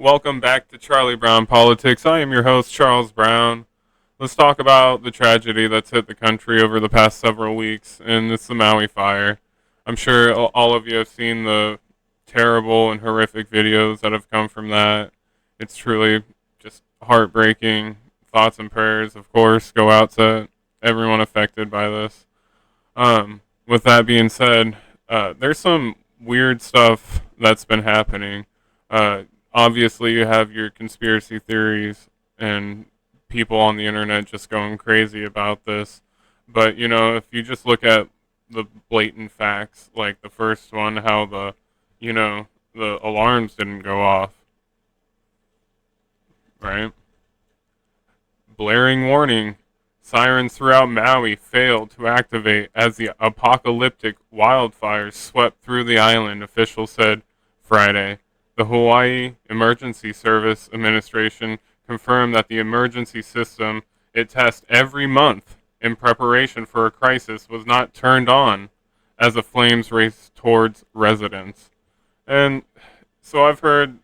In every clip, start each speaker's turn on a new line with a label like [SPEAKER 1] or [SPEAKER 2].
[SPEAKER 1] Welcome back to Charlie Brown Politics. I am your host, Charles Brown. Let's talk about the tragedy that's hit the country over the past several weeks, and it's the Maui fire. I'm sure all of you have seen the terrible and horrific videos that have come from that. It's truly just heartbreaking. Thoughts and prayers, of course, go out to everyone affected by this. With that being said, there's some weird stuff that's been happening. Obviously, you have your conspiracy theories and people on the internet just going crazy about this. But, if you just look at the blatant facts, like the first one, how the alarms didn't go off, right? Blaring warning. Sirens throughout Maui failed to activate as the apocalyptic wildfires swept through the island, officials said Friday. The Hawaii Emergency Service Administration confirmed that the emergency system it tests every month in preparation for a crisis was not turned on as the flames raced towards residents. And so I've heard,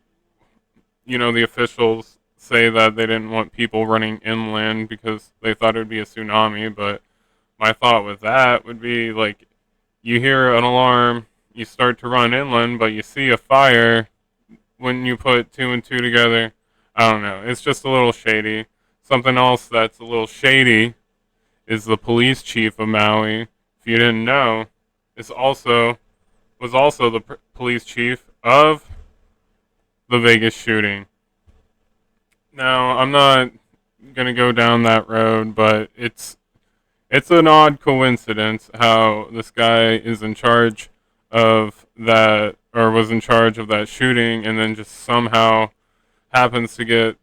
[SPEAKER 1] the officials say that they didn't want people running inland because they thought it would be a tsunami, but my thought with that would be like, you hear an alarm, you start to run inland, but you see a fire. When you put two and two together, I don't know. It's just a little shady. Something else that's a little shady is the police chief of Maui. If you didn't know, was also the police chief of the Vegas shooting. Now, I'm not gonna go down that road, but it's an odd coincidence how this guy is in charge of that, or was in charge of that shooting, and then just somehow happens to get,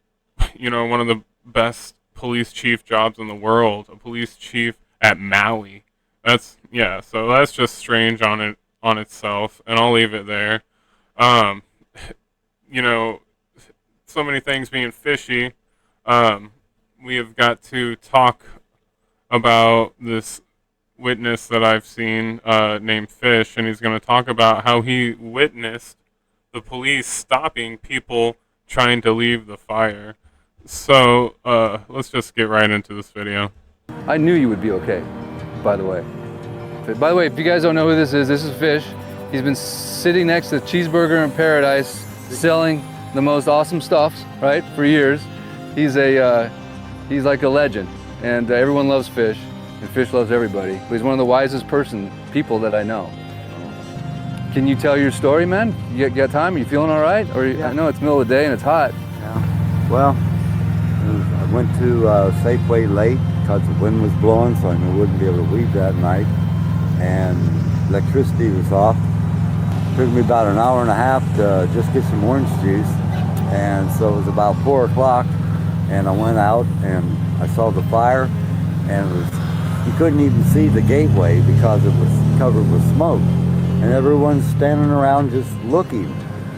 [SPEAKER 1] one of the best police chief jobs in the world, a police chief at Maui. So that's just strange on itself, and I'll leave it there. Um, so many things being fishy. We have got to talk about this witness that I've seen named Fish, and he's going to talk about how he witnessed the police stopping people trying to leave the fire. So let's just get right into this video.
[SPEAKER 2] I knew you would be okay, by the way. By the way, if you guys don't know who this is Fish. He's been sitting next to Cheeseburger in Paradise selling the most awesome stuffs, right, for years. He's like a legend, and everyone loves Fish. And Fish loves everybody, but he's one of the wisest people that I know. Can you tell your story, man? You got time? Are you feeling all right? Or yeah. I know it's middle of the day and it's hot.
[SPEAKER 3] Yeah. Well, I went to Safeway late because the wind was blowing, so I knew I wouldn't be able to leave that night. And electricity was off. It took me about an hour and a half to just get some orange juice. And so it was about 4 o'clock, and I went out and I saw the fire, and you couldn't even see the gateway because it was covered with smoke. And everyone's standing around just looking.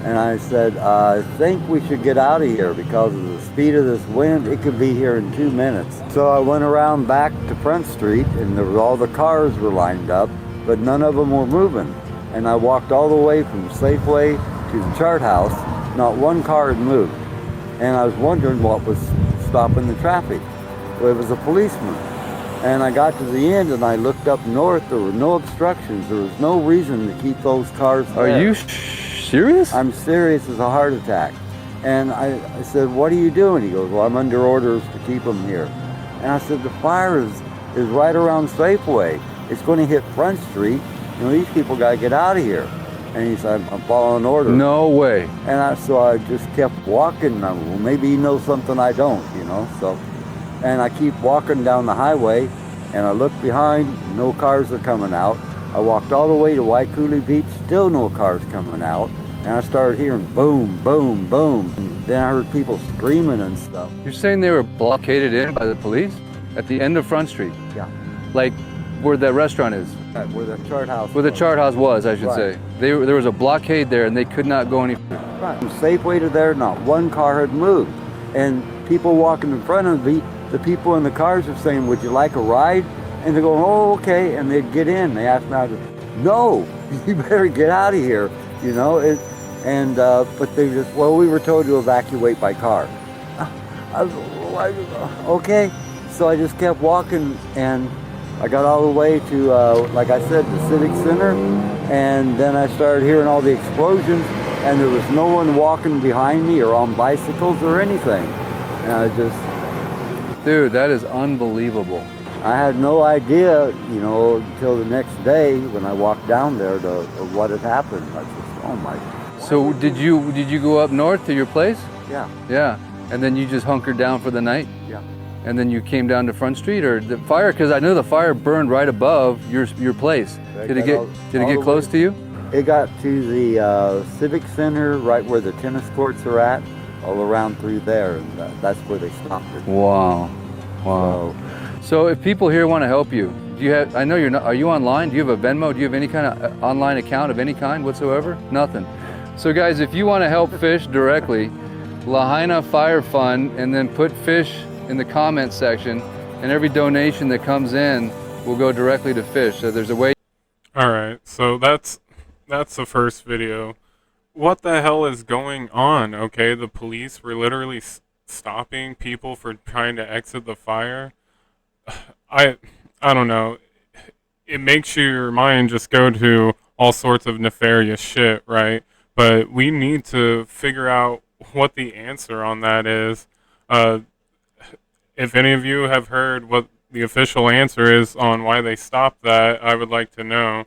[SPEAKER 3] And I said, I think we should get out of here because of the speed of this wind. It could be here in 2 minutes. So I went around back to Front Street, and all the cars were lined up, but none of them were moving. And I walked all the way from Safeway to the chart house. Not one car had moved. And I was wondering what was stopping the traffic. Well, it was a policeman. And I got to the end and I looked up north. There were no obstructions. There was no reason to keep those cars there.
[SPEAKER 2] Are you serious?
[SPEAKER 3] I'm serious as a heart attack. And I said, what are you doing? He goes, well, I'm under orders to keep them here. And I said, the fire is right around Safeway. It's going to hit Front Street. These people got to get out of here. And he said, I'm following orders.
[SPEAKER 2] No way.
[SPEAKER 3] And so I just kept walking. Well, maybe he knows something I don't, so. And I keep walking down the highway, and I look behind, no cars are coming out. I walked all the way to Waikuli Beach, still no cars coming out. And I started hearing boom, boom, boom. And then I heard people screaming and stuff.
[SPEAKER 2] You're saying they were blockaded in by the police? At the end of Front Street?
[SPEAKER 3] Yeah.
[SPEAKER 2] Like where the restaurant is?
[SPEAKER 3] Right, where the chart house
[SPEAKER 2] Where the chart house was, I should
[SPEAKER 3] right.
[SPEAKER 2] say. There was a blockade there, and they could not go any further.
[SPEAKER 3] Right. From Safeway to there, not one car had moved. And people walking in front of me, the people in the cars are saying, would you like a ride? And they go, oh, okay. And they'd get in. They asked me, no, you better get out of here. And but they just, well, we were told to evacuate by car. I was like, okay. So I just kept walking, and I got all the way to, like I said, the Civic Center, and then I started hearing all the explosions, and there was no one walking behind me or on bicycles or anything. And I just...
[SPEAKER 2] Dude, that is unbelievable.
[SPEAKER 3] I had no idea, you know, until the next day when I walked down there of what had happened. I just, oh my.
[SPEAKER 2] So did you go up north to your place?
[SPEAKER 3] Yeah.
[SPEAKER 2] Yeah. And then you just hunkered down for the night?
[SPEAKER 3] Yeah.
[SPEAKER 2] And then you came down to Front Street, or the fire? Because I know the fire burned right above your place. Did it get close to you?
[SPEAKER 3] It got to the Civic Center, right where the tennis courts are at, all around through there, and that's where they stopped it.
[SPEAKER 2] Wow. Wow. So if people here want to help you, do you have? I know you're not. Are you online? Do you have a Venmo? Do you have any kind of online account of any kind whatsoever? Nothing. So guys, if you want to help fish directly, Lahaina Fire Fund, and then put fish in the comments section, and every donation that comes in will go directly to fish. So there's a way.
[SPEAKER 1] All right, so that's the first video. What the hell is going on? Okay, the police were literally stopping people for trying to exit the fire. I don't know. It makes your mind just go to all sorts of nefarious shit, right? But we need to figure out what the answer on that is. If any of you have heard what the official answer is on why they stopped that, I would like to know.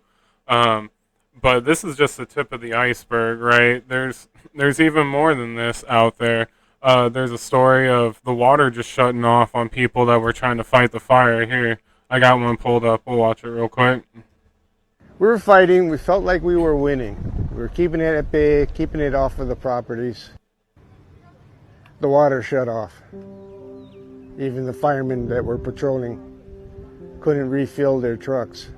[SPEAKER 1] But this is just the tip of the iceberg, right? There's even more than this out there. There's a story of the water just shutting off on people that were trying to fight the fire. Here, I got one pulled up. We'll watch it real quick.
[SPEAKER 4] We were fighting. We felt like we were winning. We were keeping it at bay, keeping it off of the properties. The water shut off. Even the firemen that were patrolling couldn't refill their trucks.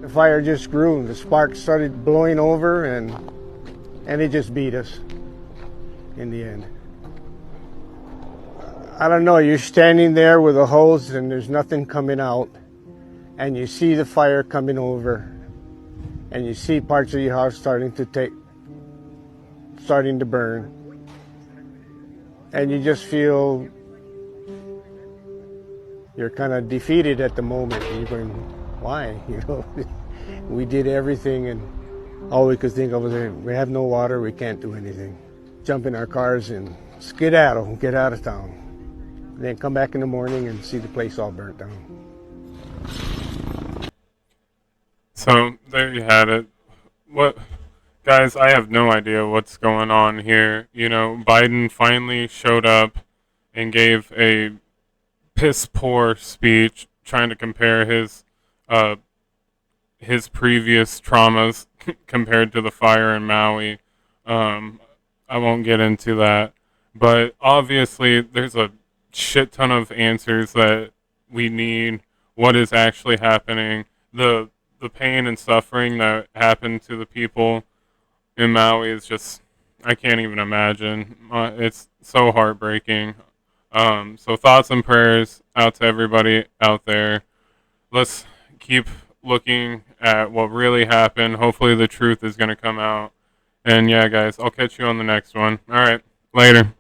[SPEAKER 4] The fire just grew. The sparks started blowing over, and it just beat us in the end. I don't know, you're standing there with a hose and there's nothing coming out, and you see the fire coming over, and you see parts of your house starting to burn, and you just feel you're kind of defeated at the moment. You're going, why? You know, we did everything, and all we could think of was, we have no water, we can't do anything. Jump in our cars and skedaddle, get out of town. And then come back in the morning and see the place all burnt down.
[SPEAKER 1] So there you had it. What, guys? I have no idea what's going on here. You know, Biden finally showed up and gave a piss poor speech trying to compare his previous traumas compared to the fire in Maui. I won't get into that, but obviously there's a shit ton of answers that we need. What is actually happening? The pain and suffering that happened to the people in Maui is just, I can't even imagine. It's so heartbreaking. So thoughts and prayers out to everybody out there. Let's keep looking at what really happened. Hopefully the truth is going to come out. And yeah, guys, I'll catch you on the next one. All right, later.